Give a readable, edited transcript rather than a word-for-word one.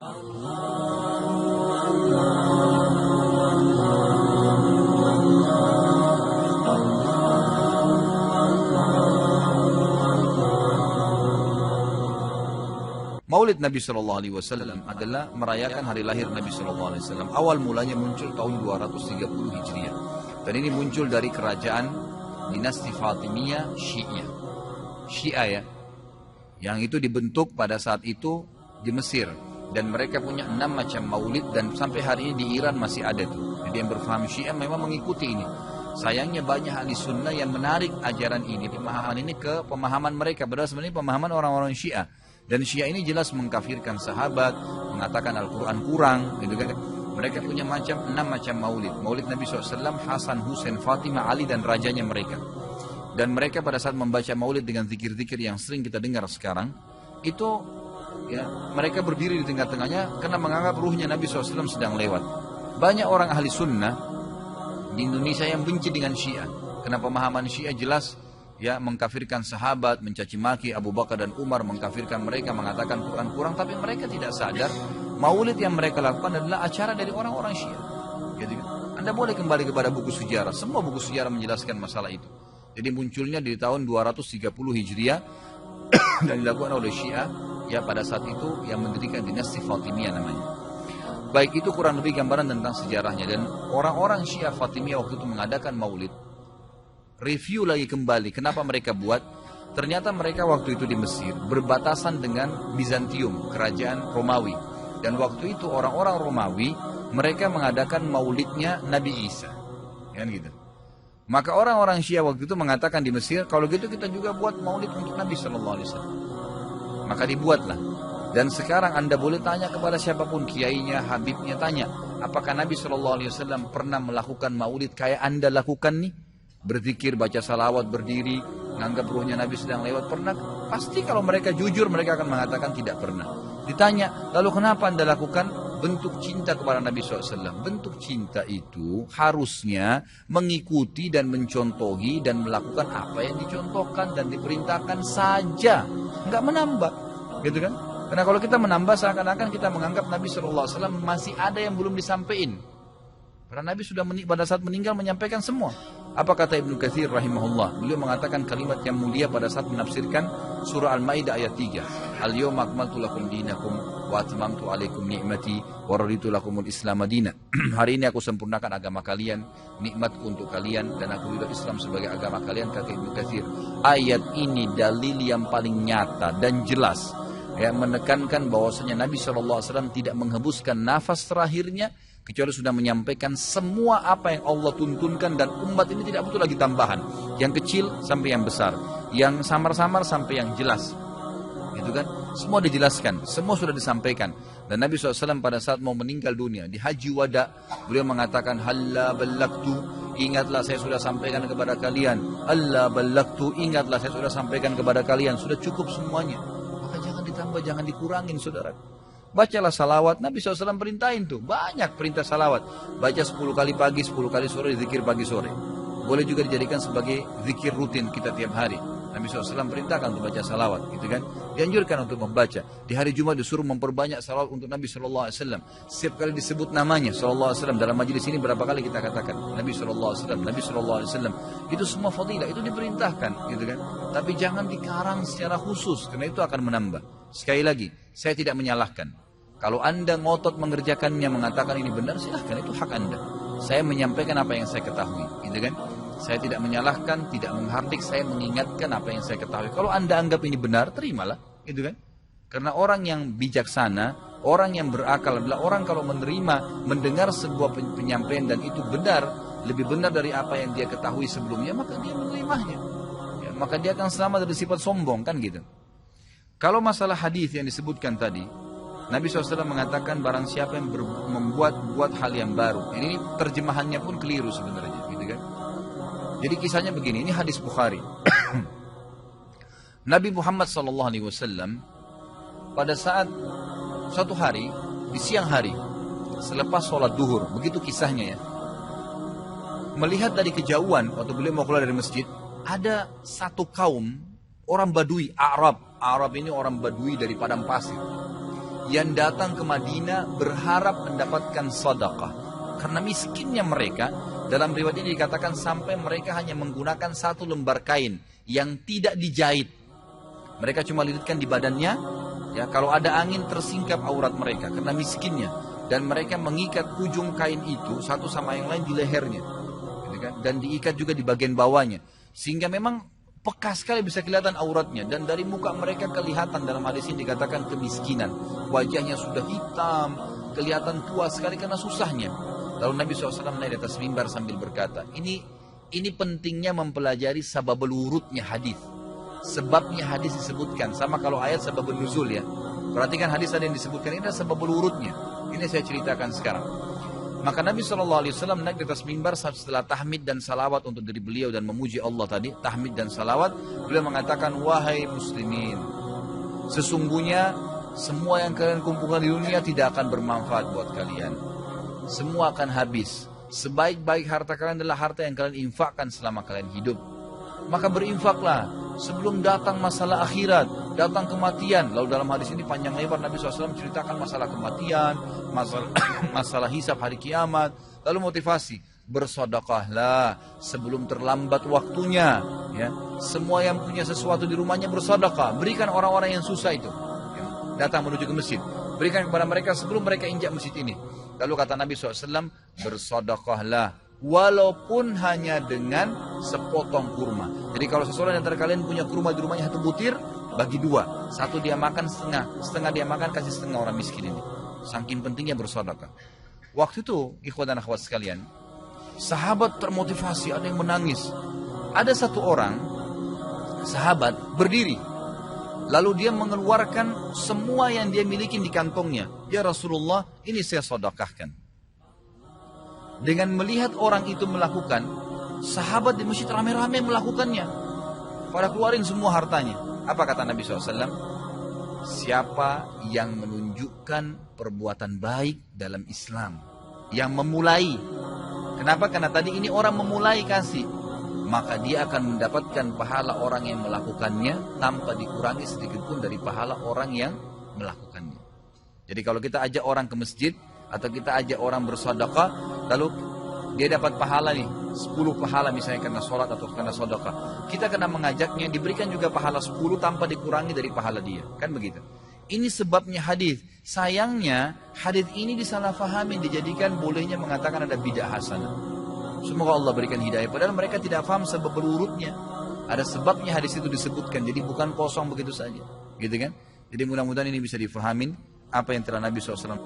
Maulid Nabi Shallallahu Alaihi Wasallam adalah merayakan hari lahir Nabi Shallallahu Alaihi Wasallam. Awal mulanya muncul tahun 230 Hijriah, dan ini muncul dari kerajaan dinasti Fatimiyah Syiah ya, yang itu dibentuk pada saat itu di Mesir, dan mereka punya 6 macam maulid, dan sampai hari ini di Iran masih ada tuh. Jadi yang berfaham Syiah memang mengikuti ini. Sayangnya banyak ahli sunnah yang menarik ajaran ini, pemahaman ini ke pemahaman mereka, padahal sebenarnya pemahaman orang-orang Syiah. Dan Syiah ini jelas mengkafirkan sahabat, mengatakan Al-Quran kurang, gitu kan. Mereka punya 6 macam maulid. Maulid Nabi SAW, Hasan, Husain, Fatimah, Ali, dan rajanya mereka. Dan mereka pada saat membaca maulid dengan zikir-zikir yang sering kita dengar sekarang, itu ya, mereka berdiri di tengah-tengahnya karena menganggap ruhnya Nabi SAW sedang lewat. Banyak orang ahli sunnah di Indonesia yang benci dengan Syiah, karena pemahaman Syiah jelas ya, mengkafirkan sahabat, mencaci maki Abu Bakar dan Umar, mengkafirkan mereka, mengatakan Quran kurang, tapi mereka tidak sadar maulid yang mereka lakukan adalah acara dari orang-orang Syiah. Gitu. Anda boleh kembali kepada buku sejarah, semua buku sejarah menjelaskan masalah itu. Jadi munculnya di tahun 230 Hijriah dan dilakukan oleh Syiah ya, pada saat itu yang mendirikan dinasti Fatimiyah namanya. Baik, itu kurang lebih gambaran tentang sejarahnya. Dan orang-orang Syiah Fatimiyah waktu itu mengadakan maulid. Review lagi kembali kenapa mereka buat. Ternyata mereka waktu itu di Mesir berbatasan dengan Bizantium, kerajaan Romawi. Dan waktu itu orang-orang Romawi mereka mengadakan maulidnya Nabi Isa, kan gitu. Maka orang-orang Syiah waktu itu mengatakan di Mesir, kalau gitu kita juga buat maulid untuk Nabi Sallallahu Alaihi Wasallam. Maka dibuatlah. Dan sekarang Anda boleh tanya kepada siapapun, kiainya, habibnya, tanya, apakah Nabi Sallallahu Alaihi Wasallam pernah melakukan maulid kayak Anda lakukan nih? Berzikir, baca salawat, berdiri, menganggap ruhnya Nabi sedang lewat, pernah? Pasti kalau mereka jujur, mereka akan mengatakan tidak pernah. Ditanya, lalu kenapa Anda lakukan? Bentuk cinta kepada Nabi SAW. Bentuk cinta itu harusnya mengikuti dan mencontohi dan melakukan apa yang dicontohkan dan diperintahkan saja, nggak menambah, gitu kan? Karena kalau kita menambah, seakan-akan kita menganggap Nabi SAW masih ada yang belum disampaikan. Karena Nabi sudah pada saat meninggal menyampaikan semua. Apa kata Ibnu Katsir rahimahullah? Beliau mengatakan kalimat yang mulia pada saat menafsirkan surah Al-Maidah ayat 3. Al-yawma akmaltu lakum dinakum wa atmamtu alaikum ni'mati wa raditu lakumul Islam madina. Hari ini aku sempurnakan agama kalian, nikmatku untuk kalian, dan aku ridho Islam sebagai agama kalian, kata Ibnu Katsir. Ayat ini dalil yang paling nyata dan jelas yang menekankan bahwasanya Nabi SAW tidak menghembuskan nafas terakhirnya kecuali sudah menyampaikan semua apa yang Allah tuntunkan, dan umat ini tidak butuh lagi tambahan, yang kecil sampai yang besar, yang samar-samar sampai yang jelas, gitu kan? Semua dijelaskan, semua sudah disampaikan. Dan Nabi SAW pada saat mau meninggal dunia di Haji Wada, beliau mengatakan, halla ballagtu, ingatlah saya sudah sampaikan kepada kalian. Halla ballagtu, ingatlah saya sudah sampaikan kepada kalian. Sudah cukup semuanya, maka jangan ditambah, jangan dikurangin, saudara. Bacalah salawat, Nabi SAW perintahin tuh, banyak perintah salawat. Baca 10 kali pagi, 10 kali sore, zikir pagi sore. Boleh juga dijadikan sebagai zikir rutin kita tiap hari. Nabi SAW perintahkan untuk baca salawat, gitu kan? Dianjurkan untuk membaca. Di hari Jumat disuruh memperbanyak salawat untuk Nabi SAW. Setiap kali disebut namanya SAW. Dalam majelis ini berapa kali kita katakan Nabi SAW, Nabi SAW. Itu semua fadilah, itu diperintahkan, gitu kan? Tapi jangan dikarang secara khusus, karena itu akan menambah. Sekali lagi, saya tidak menyalahkan. Kalau Anda ngotot mengerjakannya, mengatakan ini benar, silahkan, itu hak Anda. Saya menyampaikan apa yang saya ketahui, gitu kan? Saya tidak menyalahkan, tidak menghardik, saya mengingatkan apa yang saya ketahui. Kalau Anda anggap ini benar, terimalah, gitu kan? Karena orang yang bijaksana, orang yang berakal adalah orang kalau menerima, mendengar sebuah penyampaian dan itu benar, lebih benar dari apa yang dia ketahui sebelumnya, maka dia menerimanya. Ya, maka dia akan selamat dari sifat sombong, kan gitu. Kalau masalah hadis yang disebutkan tadi, Nabi SAW mengatakan barang siapa yang membuat hal yang baru. Ini terjemahannya pun keliru sebenarnya, gitu kan? Jadi kisahnya begini, ini hadis Bukhari. Nabi Muhammad SAW pada saat suatu hari di siang hari selepas sholat duhur, begitu kisahnya ya, melihat dari kejauhan waktu beliau mau keluar dari masjid, ada satu kaum orang Badui, Arab ini orang Badui dari padang pasir. yang datang ke Madinah berharap mendapatkan sedekah. Karena miskinnya mereka, dalam riwayat ini dikatakan sampai mereka hanya menggunakan satu lembar kain yang tidak dijahit. Mereka cuma lilitkan di badannya, ya kalau ada angin tersingkap aurat mereka karena miskinnya. Dan mereka mengikat ujung kain itu satu sama yang lain di lehernya, gitu kan? Dan diikat juga di bagian bawahnya, sehingga memang peka sekali bisa kelihatan auratnya. Dan dari muka mereka kelihatan, dalam hadis ini dikatakan kemiskinan, wajahnya sudah hitam, kelihatan tua sekali karena susahnya. Lalu Nabi SAW naik di atas mimbar sambil berkata, ini pentingnya mempelajari sababul wurudnya hadis. Sebabnya hadis disebutkan, sama kalau ayat sababul nuzul ya. Perhatikan hadis ada yang disebutkan, ini adalah sababul wurudnya. Ini saya ceritakan sekarang. Maka Nabi SAW naik di atas mimbar setelah tahmid dan salawat untuk diri beliau dan memuji Allah tadi, tahmid dan salawat, beliau mengatakan, wahai muslimin, sesungguhnya semua yang kalian kumpulkan di dunia tidak akan bermanfaat buat kalian. Semua akan habis. Sebaik-baik harta kalian adalah harta yang kalian infakkan selama kalian hidup. Maka berinfaklah sebelum datang masalah akhirat, datang kematian. Lalu dalam hadis ini panjang lebar Nabi SAW ceritakan masalah kematian, masalah hisab hari kiamat. Lalu motivasi, bersedekahlah sebelum terlambat waktunya. Ya. Semua yang punya sesuatu di rumahnya bersedekah, berikan orang-orang yang susah itu. Ya. Datang menuju ke masjid, berikan kepada mereka sebelum mereka injak masjid ini. Lalu kata Nabi SAW, bersedekahlah walaupun hanya dengan sepotong kurma. Jadi kalau seseorang antara kalian punya kurma di rumahnya satu butir, bagi dua. Satu dia makan setengah, setengah dia makan, kasih setengah orang miskin ini. Saking pentingnya bersedekah. Waktu itu, ikhwan dan akhwat sekalian, sahabat termotivasi, ada yang menangis. Ada satu orang, sahabat berdiri. Lalu dia mengeluarkan semua yang dia miliki di kantongnya. Ya Rasulullah, ini saya sedekahkan. Dengan melihat orang itu melakukan, sahabat di masjid ramai-ramai melakukannya. Pada keluarin semua hartanya. Apa kata Nabi SAW? Siapa yang menunjukkan perbuatan baik dalam Islam, yang memulai. Kenapa? Karena tadi ini orang memulai kasih. Maka dia akan mendapatkan pahala orang yang melakukannya tanpa dikurangi sedikit pun dari pahala orang yang melakukannya. Jadi kalau kita ajak orang ke masjid, atau kita ajak orang bersedekah, lalu dia dapat pahala nih, 10 pahala misalnya karena sholat atau karena sedekah. Kita kena mengajaknya, diberikan juga pahala 10 tanpa dikurangi dari pahala dia. Kan begitu. Ini sebabnya hadis. Sayangnya hadis ini disalahfahami, dijadikan bolehnya mengatakan ada bidah hasanah. Semoga Allah berikan hidayah. Padahal mereka tidak paham sebab berurutnya. Ada sebabnya hadis itu disebutkan. Jadi bukan kosong begitu saja. Gitu kan? Jadi mudah-mudahan ini bisa difahamin apa yang telah Nabi SAW